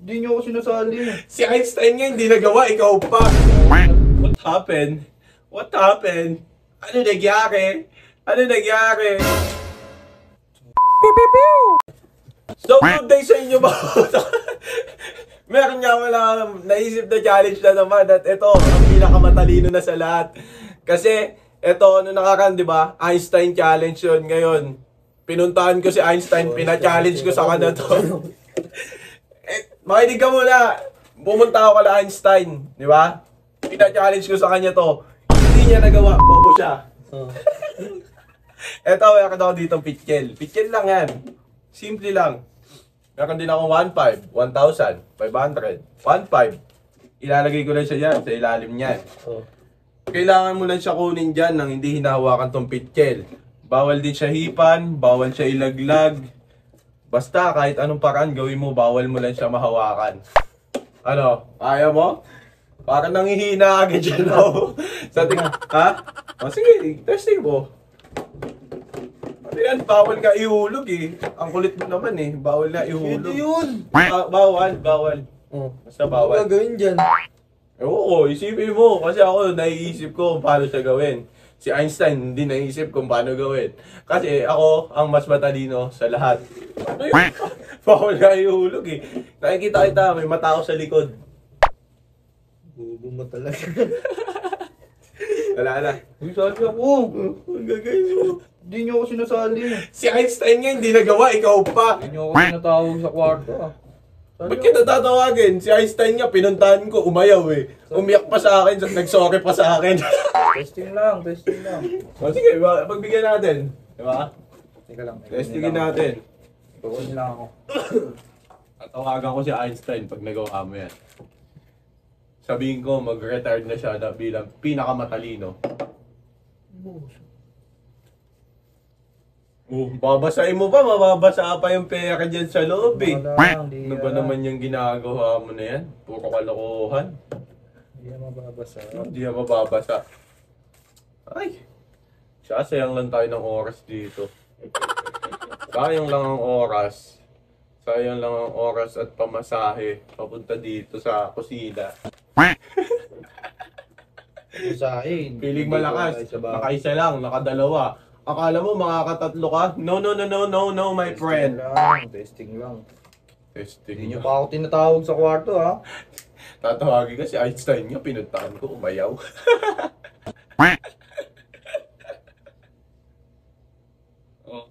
Hindi niyo ako sinasali. Si Einstein nga hindi nagawa, ikaw pa. What happened? What happened? Ano nangyari? Ano nangyari? So, good day sa inyo ba? Meron nga wala naisip na challenge na naman at ito, ang pinakamatalino na sa lahat. Kasi, ito, ano nakaraan, di ba? Einstein challenge yun. Ngayon, pinuntahan ko si Einstein, pina-challenge ko sa kanya to. Makinig ka muna. Pumunta ako kala Einstein, di ba? Pina-challenge ko sa kanya to. Hindi niya nagawa, bobo siya. Eto, meron ako dito pitchel. Pitchel lang yan. Simple lang. Meron din ako 1,500, 1,000, 500, 1,500. Ilalagay ko lang siya dyan, sa ilalim niyan. Kailangan mo lang siya kunin dyan nang hindi hinahawakan tong pitchel. Bawal din siya hipan, bawal siya ilaglag. Basta kahit anong paraan gawin mo, bawal mo lang siya mahawakan. Ano? Kaya mo? Parang nangihina agad dyan ako. Sa ha? O sige, testing mo. Ano yan? Bawal ka ihulog eh. Ang kulit mo naman eh. Bawal na ihulog. Hindi yun. Bawal. Basta bawal. Ano gagawin dyan? Oo, isipin mo. Kasi ako, naiisip ko kung paano siya gawin. Si Einstein, hindi naisip kung paano gawin. Kasi ako, ang mas matalino sa lahat. Ano yun? Bawal na ihulog eh. Nakikita kita, may mata ako sa likod. Bobo mo talaga. Wala na. Uy, sali ako. Ang gagawin mo. Hindi niyo ako sinasali. Si Einstein nga hindi nagawa, ikaw pa. Hindi niyo ako sinatawag sa kwarto ah. Ba't kita tatawagin? Si Einstein nga, pinuntahan ko, umayaw eh. Umiyak pa sa akin, nag-sorry pa sa akin. Testing lang, testing lang. O sige, pagbigyan natin. Diba? Teka lang. Testingin natin. Tukunin lang ako. Tatawagan ko si Einstein pag nagawa mo yan. Sabihin ko, mag-retired na siya na bilang pinakamatalino. Babasahin mo pa, mababasa pa yung pera dyan sa loob eh. Ano ba naman yung ginagawa mo na yan? Puro kalokohan. Hindi na mababasa. Hindi na mababasa. Ay, sayang lang tayo ng oras dito. Sayang lang ang oras. Sayang lang ang oras at pamasahe papunta dito sa kusina. Usahin. Piling malakas. Nakaisa lang, nakadalawa. Akala mo makakatatlo ka? No, my friend. Testing lang. Testing. Hindi niyo pa ako tinatawag sa kwarto ha. Tatawagin ka si Einstein nga, pinuntahan ko, umayaw. Oh.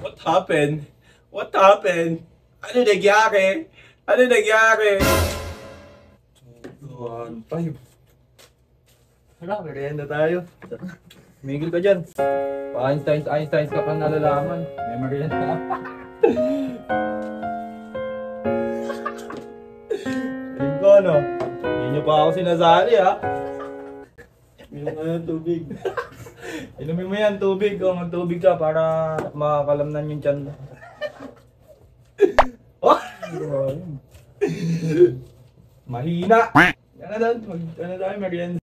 What happened? What happened? Ano nangyari? Ano nangyari? 1,500. Hala, merienda tayo. Migil ka dyan. Pa-Einstein ka pa nalalaman. May merienda ka. Sabihin ko ano, hindi nyo pa ako sinasali ha. Inom mo yan tubig. Inumin mo yan tubig. O magtubig ka para makakalamnan yung tiyan mo. Oh! Mahina! Yan na doon, ano tayo merienda.